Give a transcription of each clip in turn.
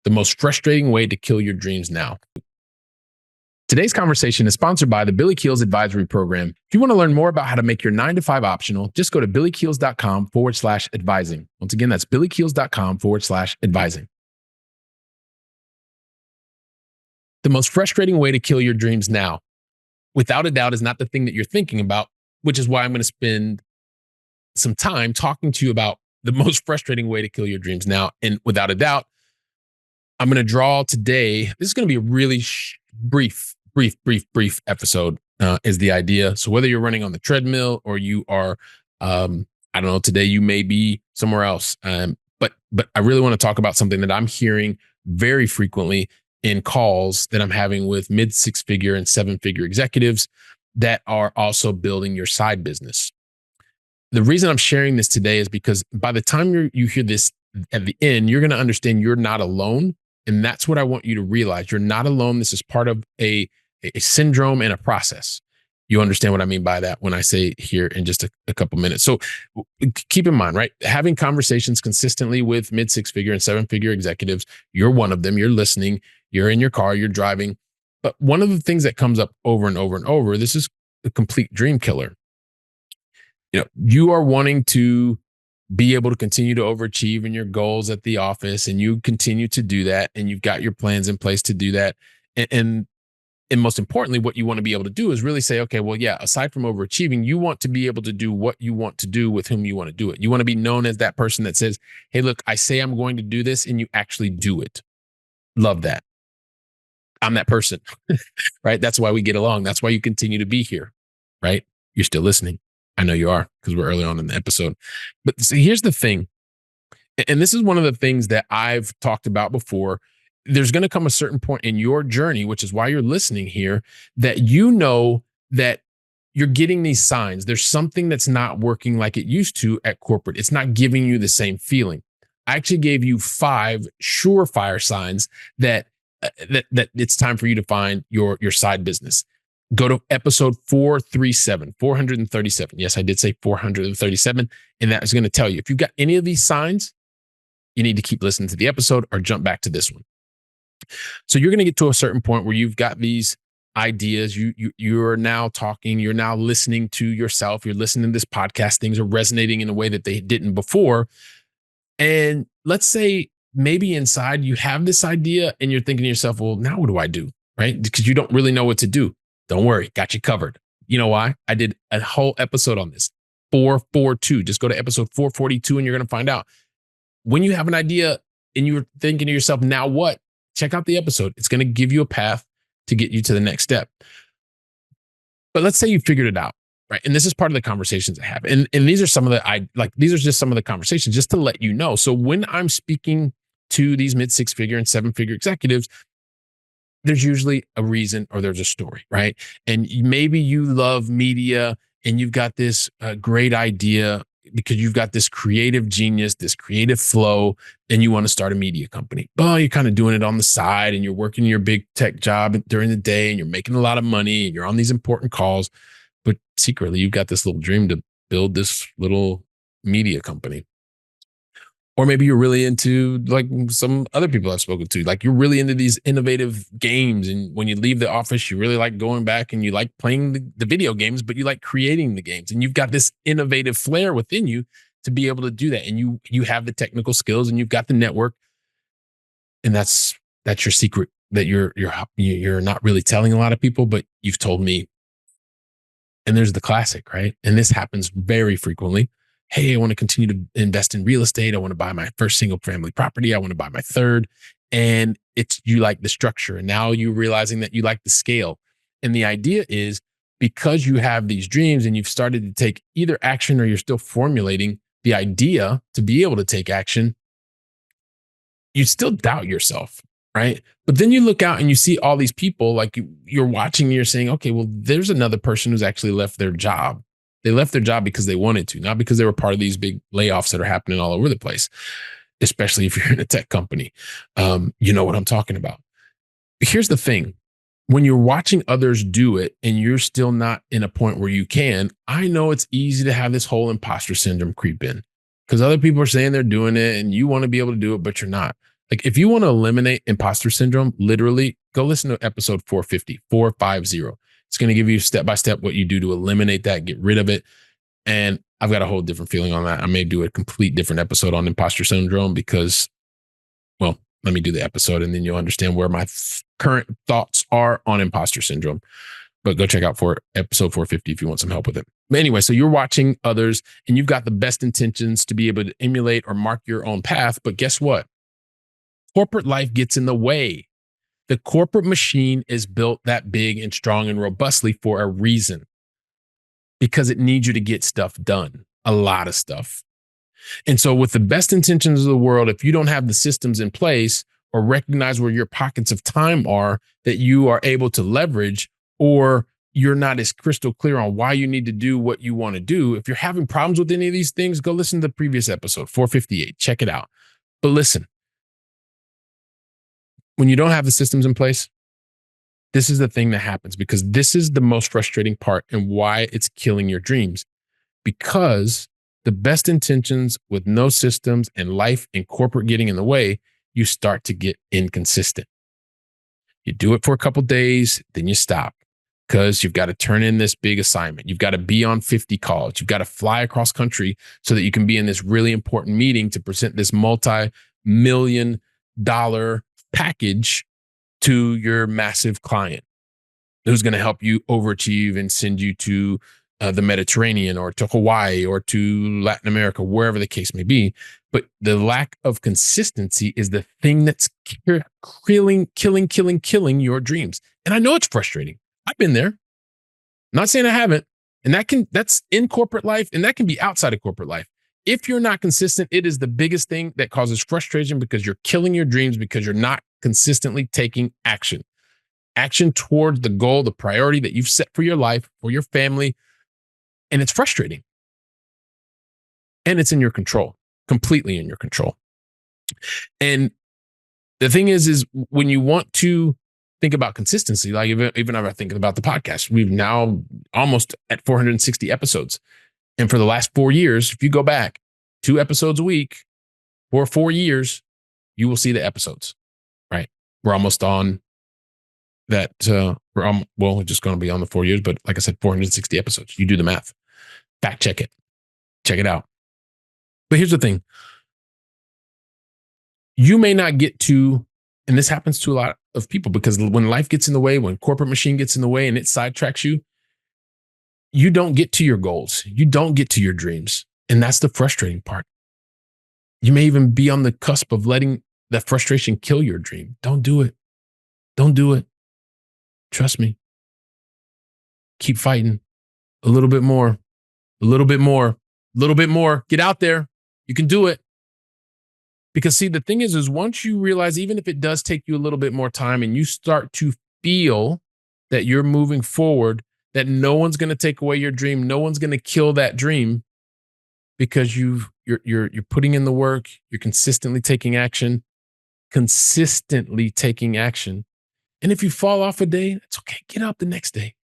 the most frustrating way to kill your dreams now. Today's conversation is sponsored by the Billy Keels Advisory Program. If you want to learn more about how to make your 9-to-5 optional, just go to billykeels.com/advising. Once again, that's billykeels.com/advising. The most frustrating way to kill your dreams now, without a doubt, is not the thing that you're thinking about, which is why I'm going to spend some time talking to you about the most frustrating way to kill your dreams now. And without a doubt, I'm going to draw today. This is going to be a really brief episode is the idea. So whether you're running on the treadmill or you are, I don't know, today you may be somewhere else. But I really want to talk about something that I'm hearing very frequently in calls that I'm having with mid 6-figure and 7-figure executives that are also building your side business. The reason I'm sharing this today is because by the time you hear this at the end, you're going to understand you're not alone. And that's what I want you to realize. You're not alone. This is part of a syndrome and a process. You understand what I mean by that when I say here in just a couple minutes. So keep in mind, right? Having conversations consistently with mid 6-figure and 7-figure executives, you're one of them. You're listening. You're in your car. You're driving. But one of the things that comes up over and over and over, this is a complete dream killer. You are wanting to be able to continue to overachieve in your goals at the office, and you continue to do that, and you've got your plans in place to do that. And most importantly, what you want to be able to do is really say, okay, well, yeah, aside from overachieving, you want to be able to do what you want to do with whom you want to do it. You want to be known as that person that says, hey, look, I say I'm going to do this, and you actually do it. Love that. I'm that person, right? That's why we get along. That's why you continue to be here, right? You're still listening. I know you are, because we're early on in the episode. But see, here's the thing. And this is one of the things that I've talked about before. There's going to come a certain point in your journey, which is why you're listening here, that you know that you're getting these signs. There's something that's not working like it used to at corporate. It's not giving you the same feeling. I actually gave you 5 surefire signs that it's time for you to find your side business. Go to episode 437. Yes, I did say 437. And that is going to tell you if you've got any of these signs, you need to keep listening to the episode or jump back to this one. So you're going to get to a certain point where you've got these ideas. You're now talking, you're now listening to yourself. You're listening to this podcast. Things are resonating in a way that they didn't before. And let's say maybe inside you have this idea and you're thinking to yourself, well, now what do I do? Right? Because you don't really know what to do. Don't worry, got you covered. You know why? I did a whole episode on this. 442. Just go to episode 442 and you're going to find out. When you have an idea and you're thinking to yourself, now what? Check out the episode. It's going to give you a path to get you to the next step. But let's say you figured it out, right? And this is part of the conversations I have. And these are some of these are just some of the conversations just to let you know. So when I'm speaking to these mid 6-figure and 7-figure executives, there's usually a reason or there's a story, right? And maybe you love media and you've got this great idea because you've got this creative genius, this creative flow, and you want to start a media company. Well, you're kind of doing it on the side and you're working your big tech job during the day and you're making a lot of money and you're on these important calls. But secretly, you've got this little dream to build this little media company. Or maybe you're really into, like some other people I've spoken to, like you're really into these innovative games. And when you leave the office, you really like going back and you like playing the video games, but you like creating the games. And you've got this innovative flair within you to be able to do that. And you have the technical skills and you've got the network. And that's your secret that you're not really telling a lot of people, but you've told me. And there's the classic, right? And this happens very frequently. Hey, I want to continue to invest in real estate. I want to buy my first single family property. I want to buy my third. And you like the structure. And now you're realizing that you like the scale. And the idea is because you have these dreams and you've started to take either action or you're still formulating the idea to be able to take action, you still doubt yourself, right? But then you look out and you see all these people like you're watching and you're saying, okay, well, there's another person who's actually left their job. They left their job because they wanted to, not because they were part of these big layoffs that are happening all over the place, especially if you're in a tech company. You know what I'm talking about. Here's the thing. When you're watching others do it and you're still not in a point where you can, I know it's easy to have this whole imposter syndrome creep in because other people are saying they're doing it and you want to be able to do it, but you're not. Like if you want to eliminate imposter syndrome, literally go listen to episode 450. It's going to give you step by step what you do to eliminate that, get rid of it. And I've got a whole different feeling on that. I may do a complete different episode on imposter syndrome because, well, let me do the episode and then you'll understand where my current thoughts are on imposter syndrome. But go check out episode 450 if you want some help with it. But anyway, so you're watching others and you've got the best intentions to be able to emulate or mark your own path. But guess what? Corporate life gets in the way. The corporate machine is built that big and strong and robustly for a reason, because it needs you to get stuff done, a lot of stuff. And so with the best intentions of the world, if you don't have the systems in place or recognize where your pockets of time are that you are able to leverage, or you're not as crystal clear on why you need to do what you want to do, if you're having problems with any of these things, go listen to the previous episode, 458. Check it out. But listen, when you don't have the systems in place, this is the thing that happens, because this is the most frustrating part and why it's killing your dreams. Because the best intentions with no systems and life and corporate getting in the way, you start to get inconsistent. You do it for a couple days, then you stop, because you've got to turn in this big assignment. You've got to be on 50 calls. You've got to fly across country so that you can be in this really important meeting to present this multi-million-dollar package to your massive client who's going to help you overachieve and send you to the Mediterranean or to Hawaii or to Latin America, wherever the case may be. But the lack of consistency is the thing that's killing your dreams. And I know it's frustrating. I've been there. I'm not saying I haven't. And that's in corporate life, and that can be outside of corporate life. If you're not consistent, it is the biggest thing that causes frustration, because you're killing your dreams because you're not consistently taking action towards the goal, the priority that you've set for your life, for your family. And it's frustrating. And it's in your control, completely in your control. And the thing is when you want to think about consistency, like even if I think about the podcast, we've now almost at 460 episodes. And for the last 4 years, if you go back 2 episodes a week for 4 years, you will see the episodes, right? We're almost on that. We're just going to be on the 4 years, but like I said, 460 episodes. You do the math, fact check it, check it out. But here's the thing. You may not get to, and this happens to a lot of people, because when life gets in the way, when corporate machine gets in the way and it sidetracks you, you don't get to your goals. You don't get to your dreams. And that's the frustrating part. You may even be on the cusp of letting that frustration kill your dream. Don't do it. Don't do it. Trust me. Keep fighting. A little bit more. A little bit more. A little bit more. Get out there. You can do it. Because see, the thing is once you realize, even if it does take you a little bit more time and you start to feel that you're moving forward, that no one's going to take away your dream. No one's going to kill that dream, because you're putting in the work. You're consistently taking action. And if you fall off a day, it's okay. Get up the next day.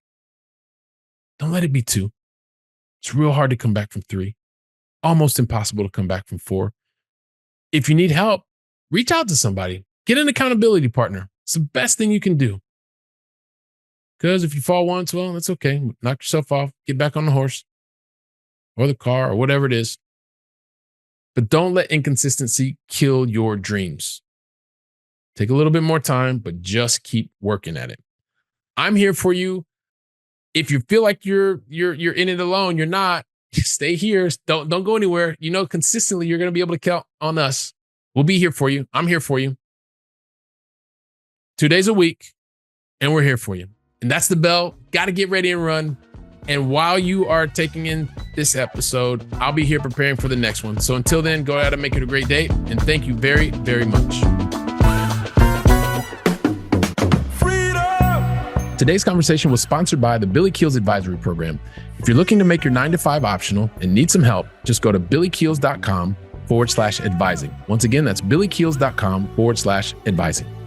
Don't let it be 2. It's real hard to come back from 3. Almost impossible to come back from 4. If you need help, reach out to somebody. Get an accountability partner. It's the best thing you can do. Because if you fall once, well, that's okay. Knock yourself off. Get back on the horse or the car or whatever it is. But don't let inconsistency kill your dreams. Take a little bit more time, but just keep working at it. I'm here for you. If you feel like you're in it alone, you're not. Stay here. Don't go anywhere. Consistently, you're going to be able to count on us. We'll be here for you. I'm here for you. 2 days a week, and we're here for you. And that's the bell. Got to get ready and run. And while you are taking in this episode, I'll be here preparing for the next one. So until then, go out and make it a great day. And thank you very, very much. Today's conversation was sponsored by the Billy Keels Advisory Program. If you're looking to make your 9-to-5 optional and need some help, just go to billykeels.com/advising. Once again, that's billykeels.com/advising.